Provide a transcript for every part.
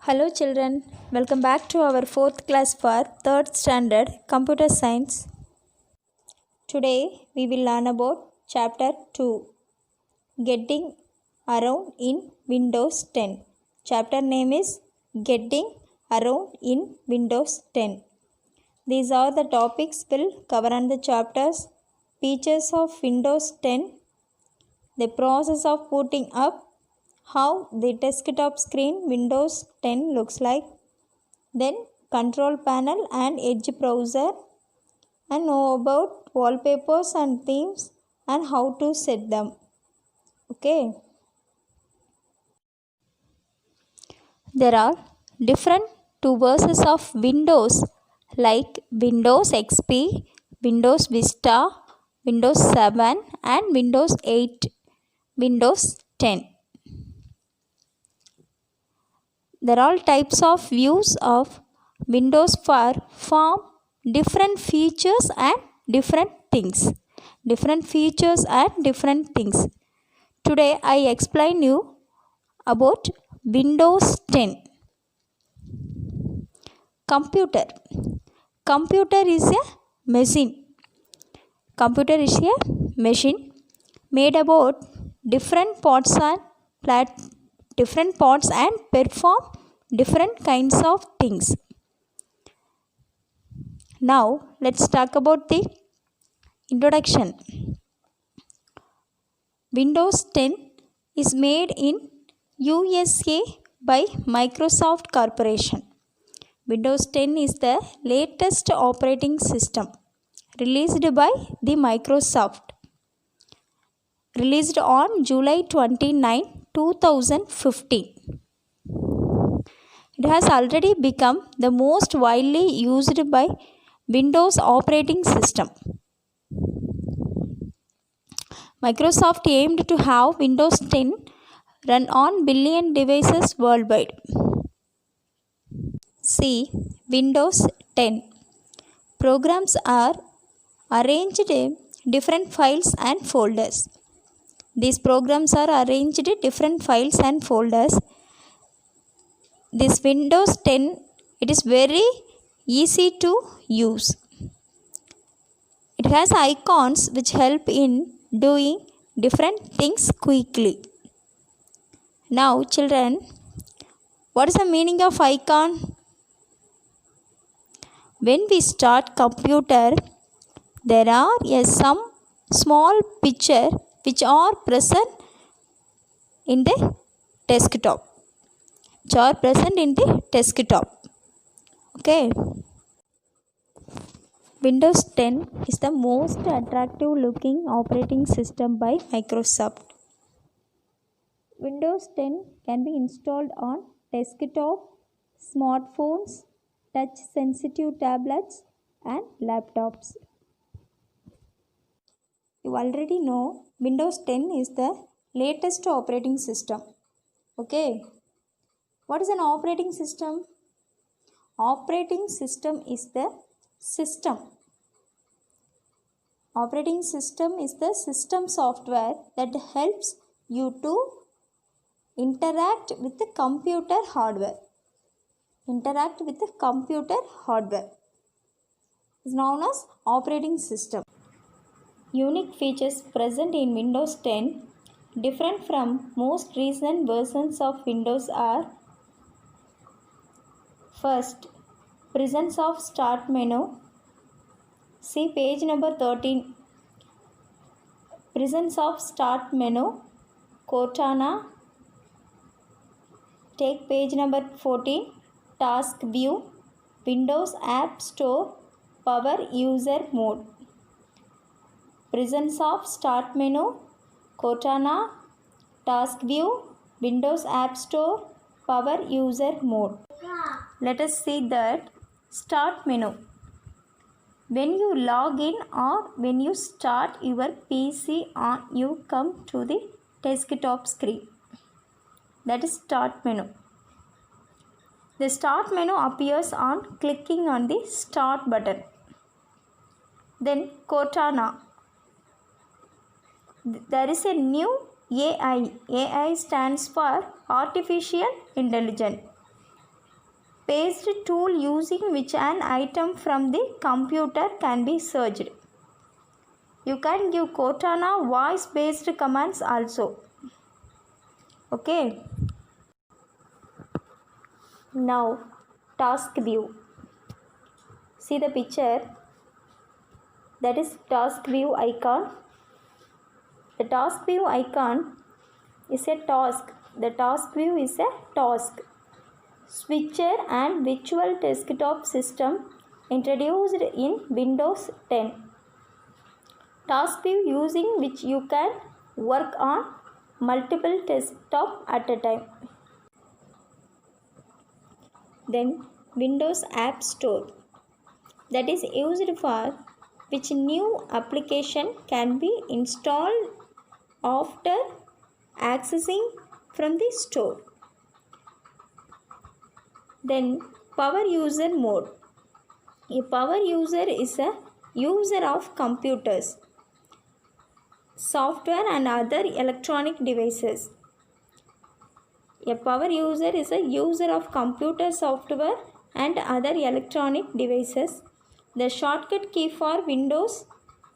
Hello children, welcome back to our 4th class for 3rd standard Computer Science. Today we will learn about chapter 2, Getting Around in Windows 10. Chapter name is Getting Around in Windows 10. These are the topics we'll cover on the chapters: features of Windows 10, the process of booting up, how the desktop screen Windows 10 looks like, then control panel and Edge browser, and know about wallpapers and themes and how to set them. Okay. There are different two versions of Windows like Windows XP, Windows Vista, Windows 7 and Windows 8, Windows 10. There are all types of views of Windows for form different features and different things. Different features and different things. Today I explain you about Windows 10. Computer. Computer is a machine. Computer is a machine made about different parts and perform different kinds of things. Now let's talk about the introduction. Windows 10 is made in USA by Microsoft Corporation. Windows 10 is the latest operating system released by the Microsoft. Released on July 29, 2015. It has already become the most widely used by Windows operating system. Microsoft aimed to have Windows 10 run on billion devices worldwide. See Windows 10. Programs are arranged in different files and folders. These programs are arranged in different files and folders. This Windows 10, it is very easy to use. It has icons which help in doing different things quickly. Now children, what is the meaning of icon? When we start computer, there are some small picture which are present in the desktop. Okay. Windows 10 is the most attractive looking operating system by Microsoft. Windows 10 can be installed on desktop, smartphones, touch sensitive tablets and laptops. You already know Windows 10 is the latest operating system. Okay. What is an operating system? Operating system is the system. Operating system is the system software that helps you to interact with the computer hardware. Is known as operating system. Unique features present in Windows 10 different from most recent versions of Windows are: first, presence of start menu. See page number 13. Presence of start menu, Cortana. Take page number 14. Task view, Windows App Store, Power User Mode. Presence of start menu, Cortana, task view, Windows App Store, Power User Mode. Let us see that start menu. When you log in or when you start your PC on, you come to the desktop screen. That is start menu. The start menu appears on clicking on the start button. Then Cortana. There is a new AI. AI stands for Artificial Intelligence. based tool using which an item from the computer can be searched. You can give Cortana voice based commands also. Okay. Now task view. See the picture, that is task view icon. The task view icon is a task. The task view is a task. Switcher and virtual desktop system introduced in Windows 10. Task view using which you can work on multiple desktops at a time. Then Windows App Store, that is used for which new application can be installed after accessing from the store. Then power user mode. A power user is a user of computers, software and other electronic devices. A power user is a user of computer software and other electronic devices. The shortcut key for Windows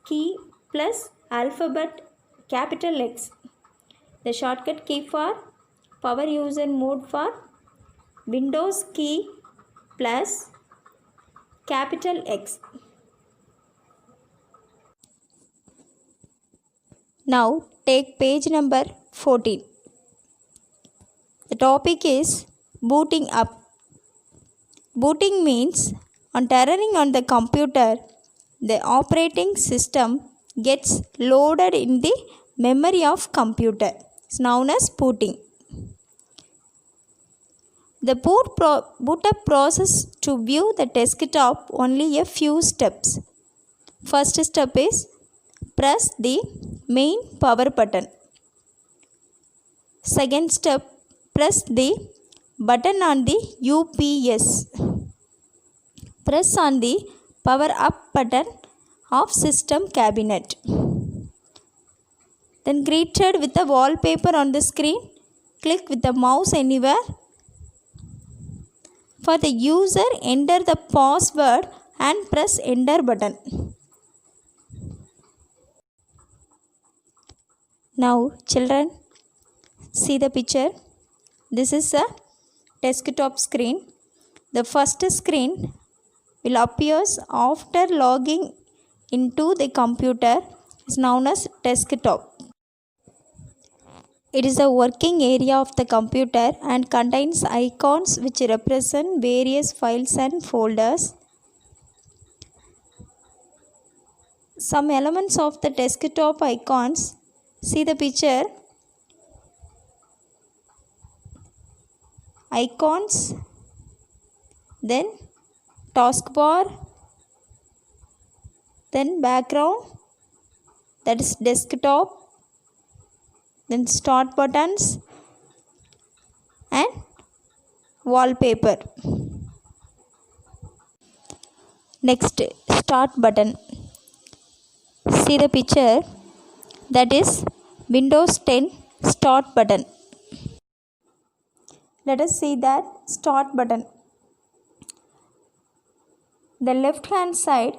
key plus alphabet capital X. The shortcut key for power user mode for Windows key plus capital X. Now take page number 14. The topic is booting up. Booting means on turning on the computer, the operating system gets loaded in the memory of computer. It's known as booting. The boot up process to view the desktop only a few steps. First step is press the main power button. Second step, press the button on the UPS. Press on the power up button of system cabinet. Then greeted with the wallpaper on the screen, click with the mouse anywhere. For the user, enter the password and press enter button. Now children, see the picture. This is a desktop screen. The first screen will appear after logging into the computer. Is known as desktop. It is a working area of the computer and contains icons which represent various files and folders. Some elements of the desktop icons. See the picture. Icons, then taskbar, then background, that is desktop, then start buttons and wallpaper. Next, start button. See the picture, that is Windows 10 start button. Let us see that start button. The left hand side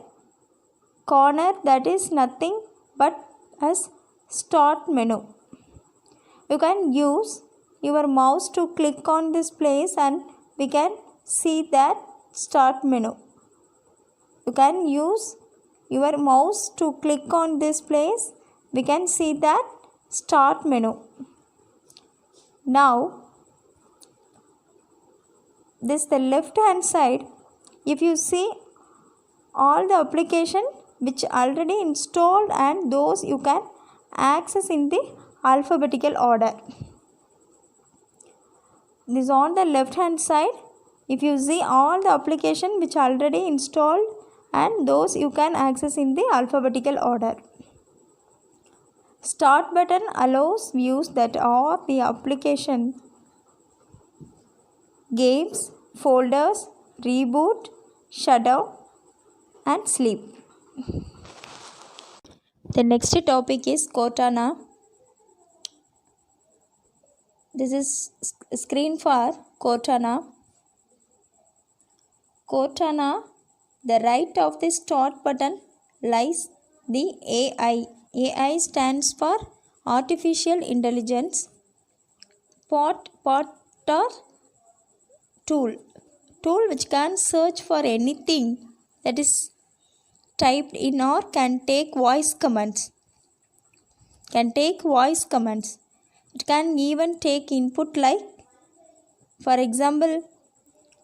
corner, that is nothing but as start menu. You can use your mouse to click on this place and we can see that start menu. You can use your mouse to click on this place. We can see that start menu. Now this the left hand side. If you see all the application which already installed and those you can access in the alphabetical order. This on the left hand side. If you see all the application which already installed and those you can access in the alphabetical order. Start button allows views that are the application, games, folders, reboot, shutdown and sleep. The next topic is Cortana. This is screen for Cortana. Cortana, the right of the start button lies the AI. AI stands for Artificial Intelligence. Pot or tool. Tool which can search for anything that is typed in or can take voice commands. It can even take input like, for example,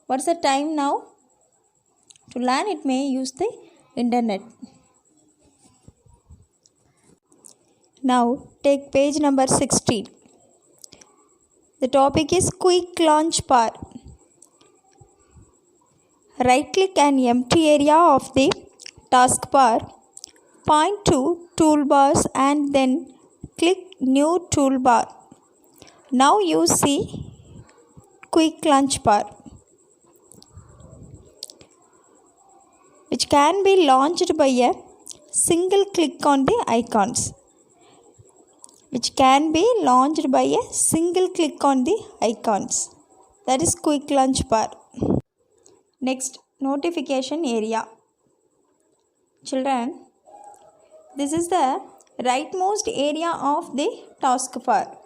what's the time now? To learn it may use the internet. Now take page number 16. The topic is quick launch bar. Right click an empty area of the taskbar, point to toolbars and then click new toolbar. Now you see quick launch bar, which can be launched by a single click on the icons. That is quick launch bar. Next, notification area. Children, this is the rightmost area of the taskbar.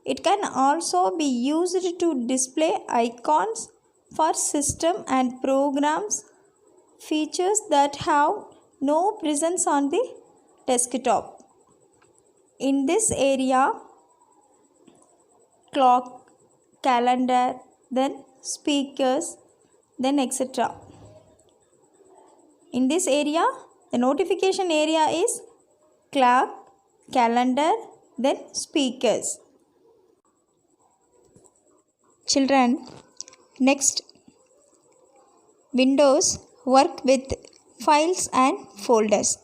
It can also be used to display icons for system and programs, features that have no presence on the desktop. In this area, clock, calendar, then speakers, then etc. In this area, the notification area is clock, calendar, then speakers. Children, next, Windows work with files and folders.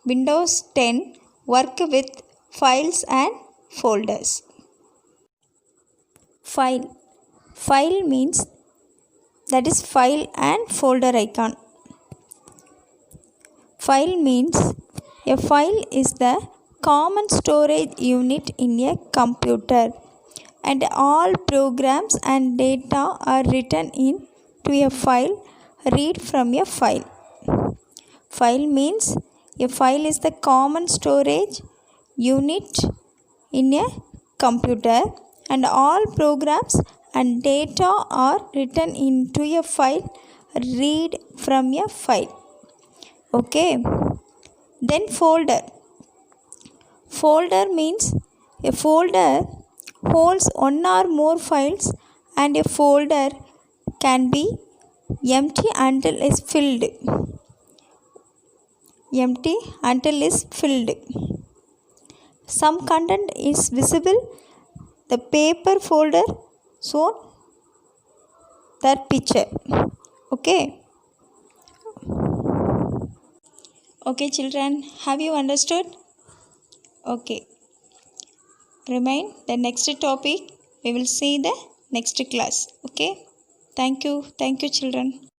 Windows 10 work with files and folders. File means, that is file and folder icon. File means a file is the common storage unit in a computer, and all programs and data are written into a file. Read from a file. File means a file is the common storage unit in a computer, and all programs and data are written into a file. Read from a file. Okay. Then folder. Folder means a folder holds one or more files, and a folder can be empty until is filled. Some content is visible. The paper folder shown that picture. Okay children, have you understood? Okay, remain the next topic. We will see the next class. Okay, thank you children.